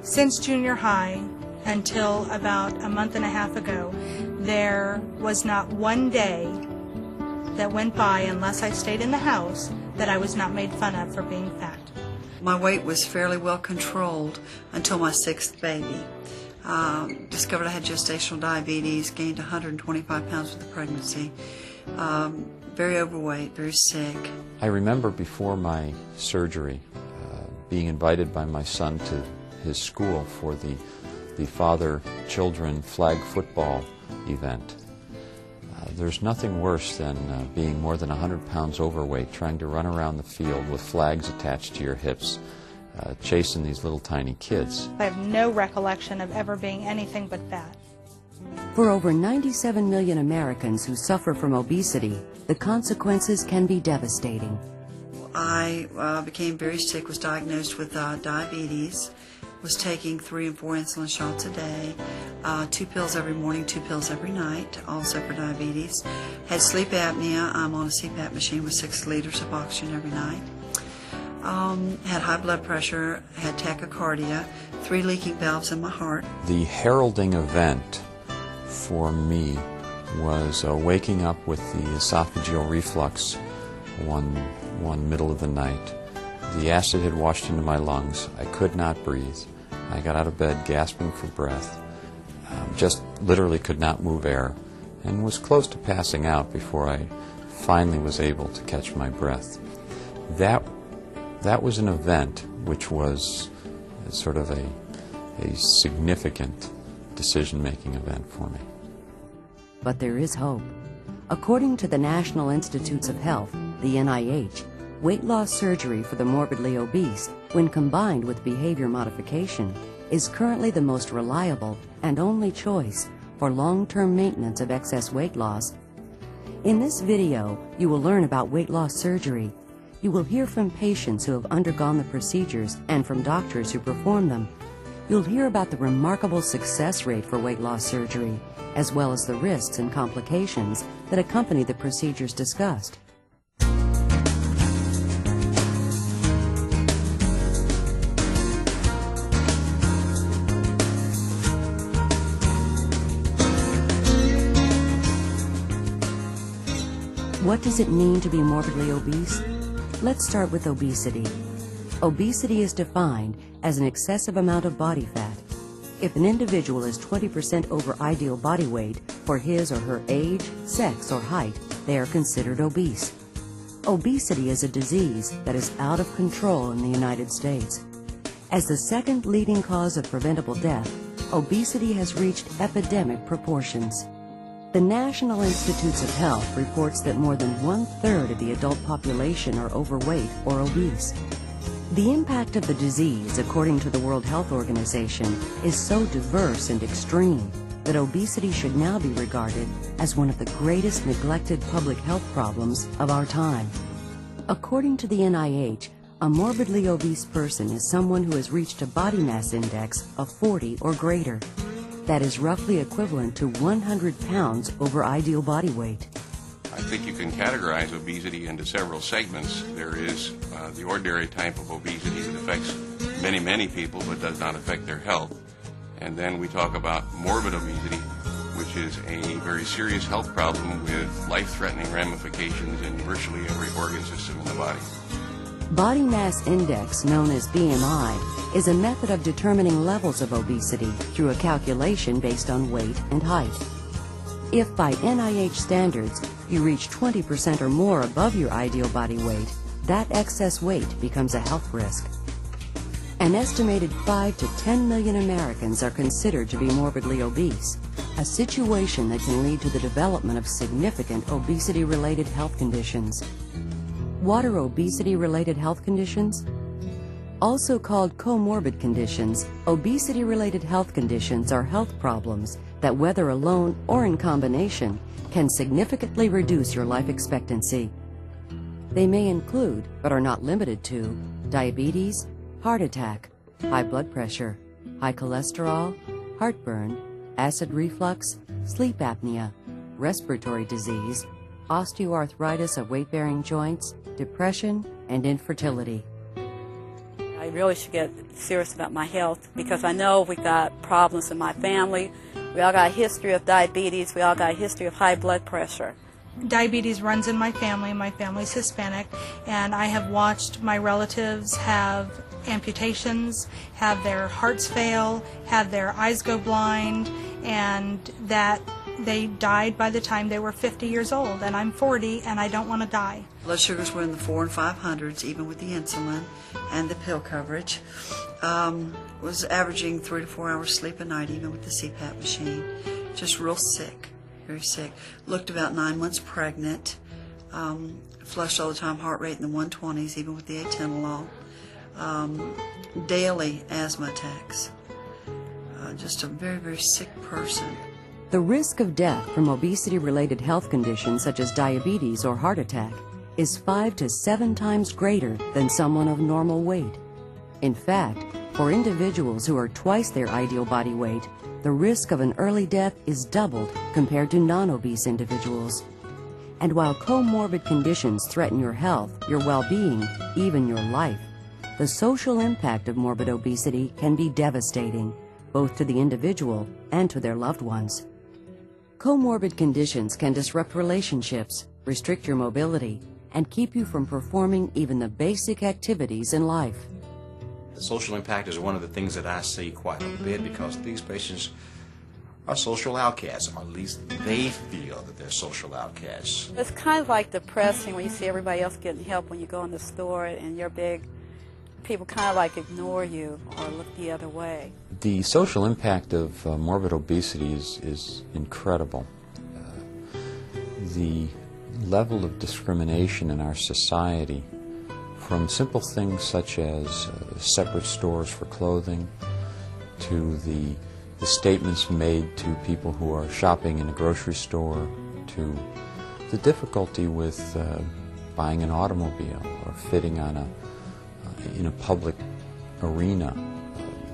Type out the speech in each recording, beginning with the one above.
Since junior high until about a month and a half ago, there was not one day that went by unless I stayed in the house that I was not made fun of for being fat. My weight was fairly well controlled until my 6th baby. Discovered I had gestational diabetes, gained 125 pounds with the pregnancy. Very overweight, very sick. I remember before my surgery being invited by my son to his school for the father-children flag football event. There's nothing worse than being more than 100 pounds overweight, trying to run around the field with flags attached to your hips, chasing these little tiny kids. I have no recollection of ever being anything but fat. For over 97 million Americans who suffer from obesity, the consequences can be devastating. I became very sick, was diagnosed with diabetes, was taking 3 and 4 insulin shots a day, 2 pills every morning, 2 pills every night, also for diabetes. Had sleep apnea. I'm on a CPAP machine with 6 liters of oxygen every night. Had high blood pressure, had tachycardia, 3 leaking valves in my heart. The heralding event for me was waking up with the esophageal reflux one middle of the night. The acid had washed into my lungs. I could not breathe. I got out of bed gasping for breath, just literally could not move air, and was close to passing out before I finally was able to catch my breath. That was an event which was sort of a significant decision-making event for me. But there is hope. According to the National Institutes of Health, the NIH, weight loss surgery for the morbidly obese, when combined with behavior modification, is currently the most reliable and only choice for long-term maintenance of excess weight loss. In this video, you will learn about weight loss surgery. You will hear from patients who have undergone the procedures and from doctors who perform them. You'll hear about the remarkable success rate for weight loss surgery, as well as the risks and complications that accompany the procedures discussed. What does it mean to be morbidly obese? Let's start with obesity. Obesity is defined as an excessive amount of body fat. If an individual is 20% over ideal body weight for his or her age, sex, or height, they are considered obese. Obesity is a disease that is out of control in the United States. As the second leading cause of preventable death, obesity has reached epidemic proportions. The National Institutes of Health reports that more than 1/3 of the adult population are overweight or obese. The impact of the disease, according to the World Health Organization, is so diverse and extreme that obesity should now be regarded as one of the greatest neglected public health problems of our time. According to the NIH, a morbidly obese person is someone who has reached a body mass index of 40 or greater. That is roughly equivalent to 100 pounds over ideal body weight. I think you can categorize obesity into several segments. There is the ordinary type of obesity that affects many people but does not affect their health. And then we talk about morbid obesity, which is a very serious health problem with life-threatening ramifications in virtually every organ system in the body. Body mass index, known as BMI, is a method of determining levels of obesity through a calculation based on weight and height. If by NIH standards you reach 20% or more above your ideal body weight, that excess weight becomes a health risk. An estimated 5 to 10 million Americans are considered to be morbidly obese, a situation that can lead to the development of significant obesity-related health conditions. What are obesity-related health conditions? Also called comorbid conditions, obesity-related health conditions are health problems that, whether alone or in combination, can significantly reduce your life expectancy. They may include, but are not limited to, diabetes, heart attack, high blood pressure, high cholesterol, heartburn, acid reflux, sleep apnea, respiratory disease, osteoarthritis of weight-bearing joints, depression, and infertility. I really should get serious about my health, because I know we got problems in my family. We all got a history of diabetes. We all got a history of high blood pressure. Diabetes runs in my family. My family's Hispanic, and I have watched my relatives have amputations, have their hearts fail, have their eyes go blind, and that they died by the time they were 50 years old, and I'm 40 and I don't want to die. Blood sugars were in the 400s and 500s, even with the insulin and the pill coverage. Was averaging 3 to 4 hours sleep a night, even with the CPAP machine. Just real sick, very sick. Looked about 9 months pregnant. Flushed all the time, heart rate in the 120s, even with the atenolol. Daily asthma attacks. Just a very, very sick person. The risk of death from obesity-related health conditions such as diabetes or heart attack is 5 to 7 times greater than someone of normal weight. In fact, for individuals who are twice their ideal body weight, the risk of an early death is doubled compared to non-obese individuals. And while comorbid conditions threaten your health, your well-being, even your life, the social impact of morbid obesity can be devastating, both to the individual and to their loved ones. Comorbid conditions can disrupt relationships, restrict your mobility, and keep you from performing even the basic activities in life. The social impact is one of the things that I see quite a bit, because these patients are social outcasts, or at least they feel that they're social outcasts. It's kind of like depressing when you see everybody else getting help when you go in the store and you're big. People kind of like ignore you or look the other way. The social impact of morbid obesity is incredible. The level of discrimination in our society, from simple things such as separate stores for clothing, to the statements made to people who are shopping in a grocery store, to the difficulty with buying an automobile or fitting on in a public arena,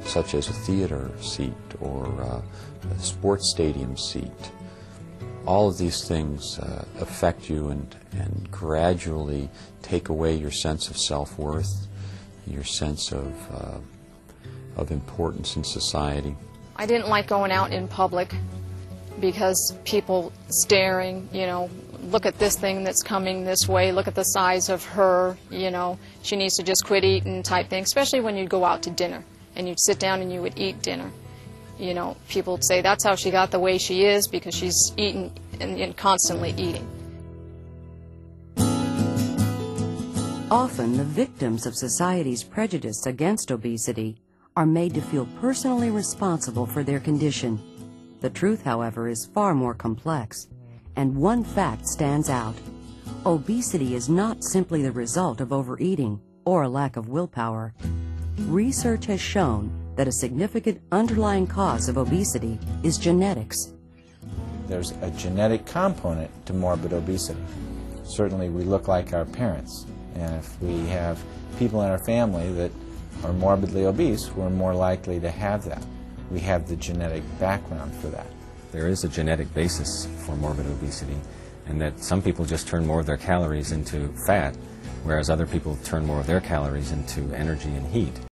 such as a theater seat or a sports stadium seat. All of these things affect you and gradually take away your sense of self-worth, your sense of importance in society. I didn't like going out in public because people staring, you know, look at this thing that's coming this way, look at the size of her, you know, she needs to just quit eating type thing, especially when you'd go out to dinner and you'd sit down and you would eat dinner. You know, people would say that's how she got the way she is, because she's eating and constantly eating. Often the victims of society's prejudice against obesity are made to feel personally responsible for their condition. The truth, however, is far more complex, and one fact stands out. Obesity is not simply the result of overeating or a lack of willpower. Research has shown that a significant underlying cause of obesity is genetics. There's a genetic component to morbid obesity. Certainly we look like our parents, and if we have people in our family that are morbidly obese, we're more likely to have that. We have the genetic background for that. There is a genetic basis for morbid obesity, and that some people just turn more of their calories into fat, whereas other people turn more of their calories into energy and heat.